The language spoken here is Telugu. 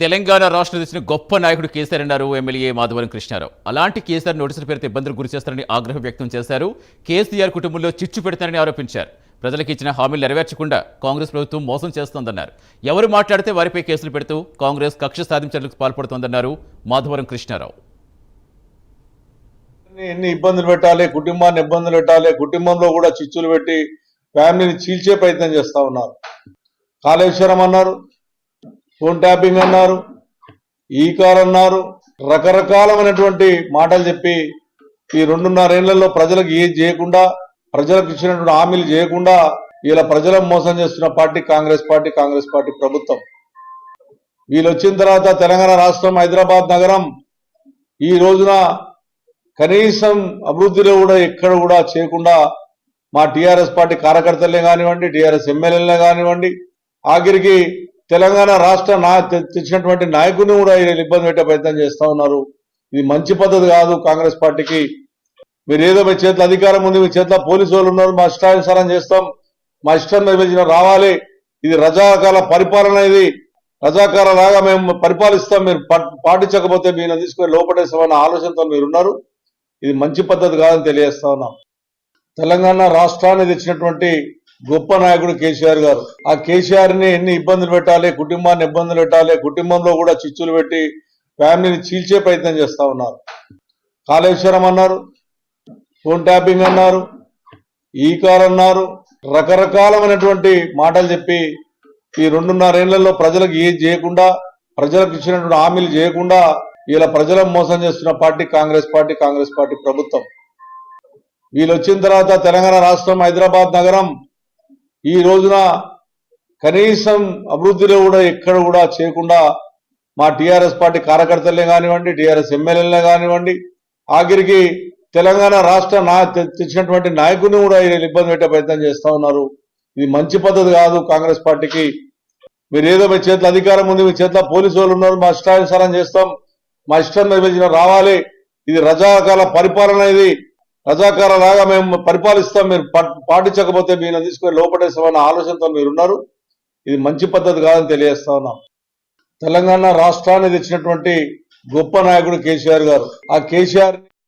తెలంగాణ రాష్ట్రం తెచ్చిన గొప్ప నాయకుడు కేసీఆర్ అన్నారు ఎమ్మెల్యే మాధవరం కృష్ణారావు. అలాంటి కేసీఆర్ నోటీసుల పేరుతో ఇబ్బందులు గురి చేస్తారని ఆగ్రహం వ్యక్తం చేశారు. కేసీఆర్ కుటుంబంలో చిచ్చు పెడతారని ఆరోపించారు. ప్రజలకు ఇచ్చిన హామీలు నెరవేర్చకుండా కాంగ్రెస్ ప్రభుత్వం మోసం చేస్తోందన్నారు. ఎవరు మాట్లాడితే వారిపై కేసులు పెడుతూ కాంగ్రెస్ కక్ష సాధించడానికి పాల్పడుతోందన్నారు మాధవరం కృష్ణారావు. ఎన్ని ఇబ్బందులు పెట్టాలి, కుటుంబాన్ని ఇబ్బందులు పెట్టాలి, కుటుంబంలో కూడా చిచ్చులు పెట్టి ఫ్యామిలీని చీల్చే ప్రయత్నం చేస్తా ఉన్నారు. కాళేశ్వరం అన్నారు, ఫోన్ ట్యాపింగ్ అన్నారు, ఈ కార్ అన్నారు, రకరకాలమైనటువంటి మాటలు చెప్పి ఈ 2.5 ఏళ్లలో ప్రజలకు ఏది చేయకుండా, ప్రజలకు ఇచ్చినటువంటి హామీలు చేయకుండా ఇలా ప్రజలను మోసం చేస్తున్న పార్టీ కాంగ్రెస్ పార్టీ ప్రభుత్వం. వీళ్ళు వచ్చిన తర్వాత తెలంగాణ రాష్ట్రం, హైదరాబాద్ నగరం ఈ రోజున కనీసం అభివృద్ధిలో కూడా ఎక్కడ కూడా చేయకుండా మా టీఆర్ఎస్ పార్టీ కార్యకర్తలే కానివ్వండి, టీఆర్ఎస్ ఎమ్మెల్యేలనే కానివ్వండి, ఆఖరికి తెలంగాణ రాష్ట్ర తెచ్చినటువంటి నాయకుని కూడా ఇబ్బంది పెట్టే ప్రయత్నం చేస్తా ఉన్నారు. ఇది మంచి పద్ధతి కాదు. కాంగ్రెస్ పార్టీకి మీరు ఏదో మీ చేతిలో అధికారం ఉంది, మీ చేతిలో పోలీసు వాళ్ళు ఉన్నారు, మా ఇష్టానుసారం చేస్తాం, మా ఇష్టం నిర్వహించిన రావాలి, ఇది రజాకాల పరిపాలన, ఇది రజాకాలలాగా మేము పరిపాలిస్తాం, మీరు పాటించకపోతే మీరు తీసుకొని లోపడేస్తామన్న ఆలోచనతో మీరున్నారు. ఇది మంచి పద్ధతి కాదని తెలియజేస్తా ఉన్నాం. తెలంగాణ రాష్ట్రాన్ని తెచ్చినటువంటి గొప్ప నాయకుడు కేసీఆర్ గారు. ఆ కేసీఆర్ ని ఎన్ని ఇబ్బందులు పెట్టాలి, కుటుంబాన్ని ఇబ్బందులు పెట్టాలి, కుటుంబంలో కూడా చిచ్చులు పెట్టి ఫ్యామిలీని చీల్చే ప్రయత్నం చేస్తా ఉన్నారు. కాళేశ్వరం అన్నారు, ఫోన్ ట్యాపింగ్ అన్నారు, ఈ కార్ అన్నారు, రకరకాలమైనటువంటి మాటలు చెప్పి ఈ 2.5 ఏళ్లలో ప్రజలకు ఏది చేయకుండా, ప్రజలకు ఇచ్చినటువంటి హామీలు చేయకుండా ఇలా ప్రజలను మోసం చేస్తున్న పార్టీ కాంగ్రెస్ పార్టీ ప్రభుత్వం. వీళ్ళు వచ్చిన తర్వాత తెలంగాణ రాష్ట్రం, హైదరాబాద్ నగరం ఈ రోజున కనీసం అభివృద్ధిలో కూడా ఎక్కడ కూడా చేయకుండా మా టీఆర్ఎస్ పార్టీ కార్యకర్తలే కానివ్వండి, టీఆర్ఎస్ ఎమ్మెల్యేలనే కానివ్వండి, ఆఖరికి తెలంగాణ రాష్ట్ర తెచ్చినటువంటి నాయకుని కూడా ఇబ్బంది పెట్టే ప్రయత్నం చేస్తా ఉన్నారు. ఇది మంచి పద్ధతి కాదు. కాంగ్రెస్ పార్టీకి మీరు ఏదో మీ చేతిలో అధికారం ఉంది, మీ చేతిలో పోలీసు వాళ్ళు ఉన్నారు, మా ఇష్టానుసారం చేస్తాం, మా ఇష్టం నిర్వహించిన రావాలి, ఇది రజాకాల పరిపాలన, ఇది రజాకాలలాగా మేము పరిపాలిస్తాం, మీరు పాటించకపోతే మీరు తీసుకొని లోపడేస్తామన్న ఆలోచనతో మీరున్నారు. ఇది మంచి పద్ధతి కాదని తెలియజేస్తా ఉన్నాం. తెలంగాణ రాష్ట్రాన్ని తెచ్చినటువంటి గొప్ప నాయకుడు కేసీఆర్ గారు. ఆ కేసీఆర్